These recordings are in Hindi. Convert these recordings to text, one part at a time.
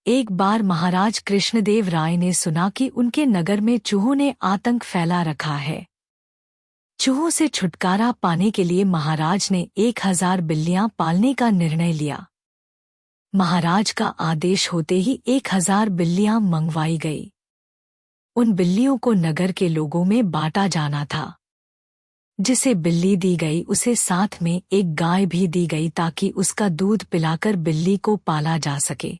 एक बार महाराज कृष्णदेव राय ने सुना कि उनके नगर में चूहों ने आतंक फैला रखा है। चूहों से छुटकारा पाने के लिए महाराज ने 1000 बिल्लियां पालने का निर्णय लिया। महाराज का आदेश होते ही 1000 बिल्लियां मंगवाई गई। उन बिल्लियों को नगर के लोगों में बांटा जाना था। जिसे बिल्ली दी गई उसे साथ में एक गाय भी दी गई ताकि उसका दूध पिलाकर बिल्ली को पाला जा सके।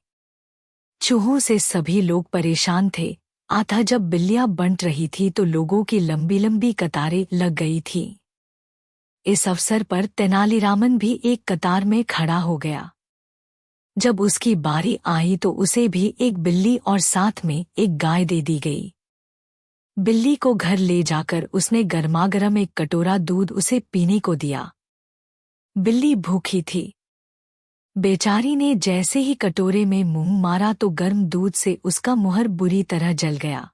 चूहों से सभी लोग परेशान थे। अतः जब बिल्लियां बंट रही थी तो लोगों की लंबी लंबी कतारें लग गई थी। इस अवसर पर तेनालीरामन भी एक कतार में खड़ा हो गया। जब उसकी बारी आई तो उसे भी एक बिल्ली और साथ में एक गाय दे दी गई। बिल्ली को घर ले जाकर उसने गर्मागर्म एक कटोरा दूध उसे पीने को दिया। बिल्ली भूखी थी। बेचारी ने जैसे ही कटोरे में मुंह मारा तो गर्म दूध से उसका मुंह बुरी तरह जल गया।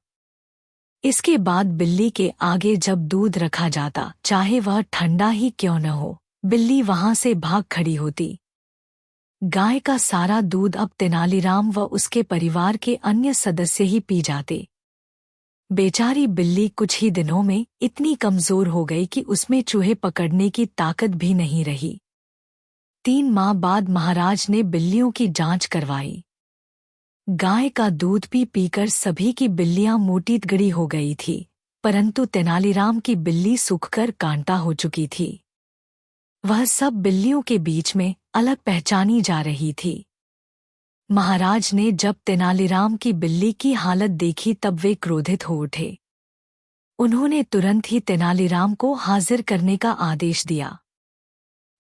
इसके बाद बिल्ली के आगे जब दूध रखा जाता, चाहे वह ठंडा ही क्यों न हो, बिल्ली वहां से भाग खड़ी होती। गाय का सारा दूध अब तेनालीराम व उसके परिवार के अन्य सदस्य ही पी जाते। बेचारी बिल्ली कुछ ही दिनों में इतनी कमजोर हो गई कि उसमें चूहे पकड़ने की ताकत भी नहीं रही। 3 माह बाद महाराज ने बिल्लियों की जांच करवाई। गाय का दूध पीकर सभी की बिल्लियां मोटी तगड़ी हो गई थी, परंतु तेनालीराम की बिल्ली सूखकर कांटा हो चुकी थी। वह सब बिल्लियों के बीच में अलग पहचानी जा रही थी। महाराज ने जब तेनालीराम की बिल्ली की हालत देखी तब वे क्रोधित हो उठे। उन्होंने तुरंत ही तेनालीराम को हाजिर करने का आदेश दिया।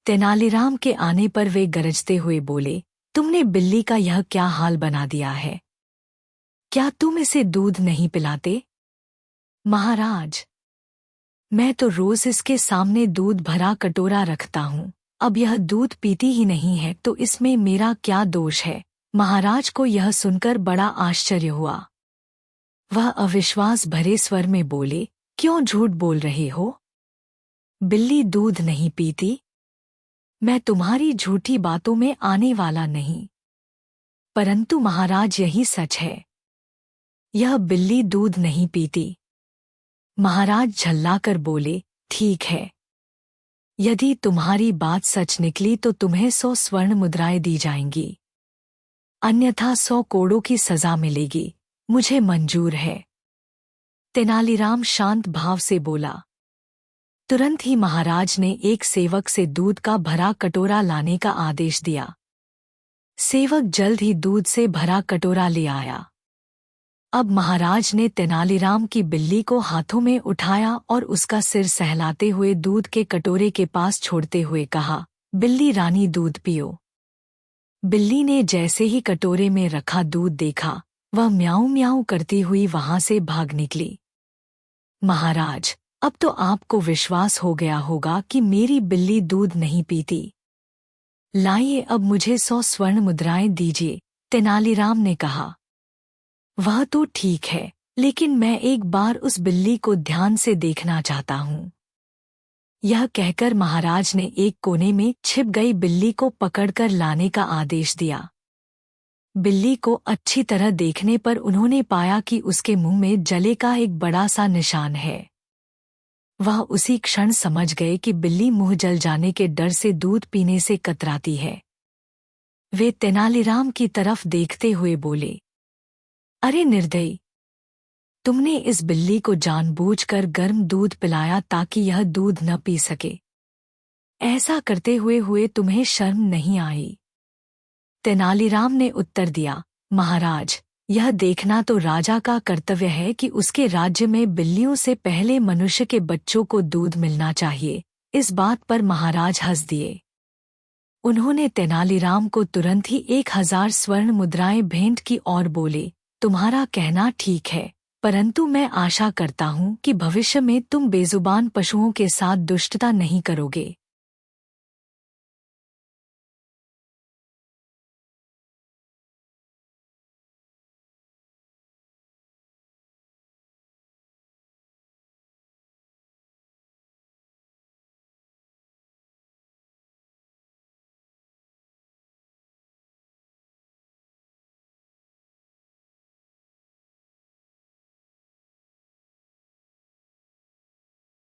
तेनालीराम के आने पर वे गरजते हुए बोले, तुमने बिल्ली का यह क्या हाल बना दिया है? क्या तुम इसे दूध नहीं पिलाते? महाराज, मैं तो रोज इसके सामने दूध भरा कटोरा रखता हूँ। अब यह दूध पीती ही नहीं है तो इसमें मेरा क्या दोष है? महाराज को यह सुनकर बड़ा आश्चर्य हुआ। वह अविश्वास भरे स्वर में बोले, क्यों झूठ बोल रहे हो? बिल्ली दूध नहीं पीती? मैं तुम्हारी झूठी बातों में आने वाला नहीं। परंतु महाराज यही सच है। यह बिल्ली दूध नहीं पीती। महाराज झल्लाकर बोले, ठीक है। यदि तुम्हारी बात सच निकली तो तुम्हें 100 स्वर्ण मुद्राएं दी जाएंगी, अन्यथा 100 कोड़ों की सजा मिलेगी। मुझे मंजूर है। तेनालीराम शांत भाव से बोला। तुरंत ही महाराज ने एक सेवक से दूध का भरा कटोरा लाने का आदेश दिया। सेवक जल्द ही दूध से भरा कटोरा ले आया। अब महाराज ने तेनालीराम की बिल्ली को हाथों में उठाया और उसका सिर सहलाते हुए दूध के कटोरे के पास छोड़ते हुए कहा, बिल्ली रानी दूध पियो। बिल्ली ने जैसे ही कटोरे में रखा दूध देखा, वह म्याऊं म्याऊं करती हुई वहां से भाग निकली। महाराज, अब तो आपको विश्वास हो गया होगा कि मेरी बिल्ली दूध नहीं पीती। लाइए अब मुझे 100 स्वर्ण मुद्राएं दीजिए, तेनालीराम ने कहा। वह तो ठीक है, लेकिन मैं एक बार उस बिल्ली को ध्यान से देखना चाहता हूँ। यह कहकर महाराज ने एक कोने में छिप गई बिल्ली को पकड़कर लाने का आदेश दिया। बिल्ली को अच्छी तरह देखने पर उन्होंने पाया कि उसके मुंह में जले का एक बड़ा सा निशान है। वह उसी क्षण समझ गए कि बिल्ली मुंह जल जाने के डर से दूध पीने से कतराती है। वे तेनालीराम की तरफ देखते हुए बोले, अरे निर्दयी, तुमने इस बिल्ली को जानबूझकर गर्म दूध पिलाया ताकि यह दूध न पी सके। ऐसा करते हुए तुम्हें शर्म नहीं आई? तेनालीराम ने उत्तर दिया, महाराज, यह देखना तो राजा का कर्तव्य है कि उसके राज्य में बिल्लियों से पहले मनुष्य के बच्चों को दूध मिलना चाहिए। इस बात पर महाराज हंस दिए। उन्होंने तेनालीराम को तुरंत ही 1000 स्वर्ण मुद्राएं भेंट की और बोले, तुम्हारा कहना ठीक है, परंतु मैं आशा करता हूँ कि भविष्य में तुम बेजुबान पशुओं के साथ दुष्टता नहीं करोगे।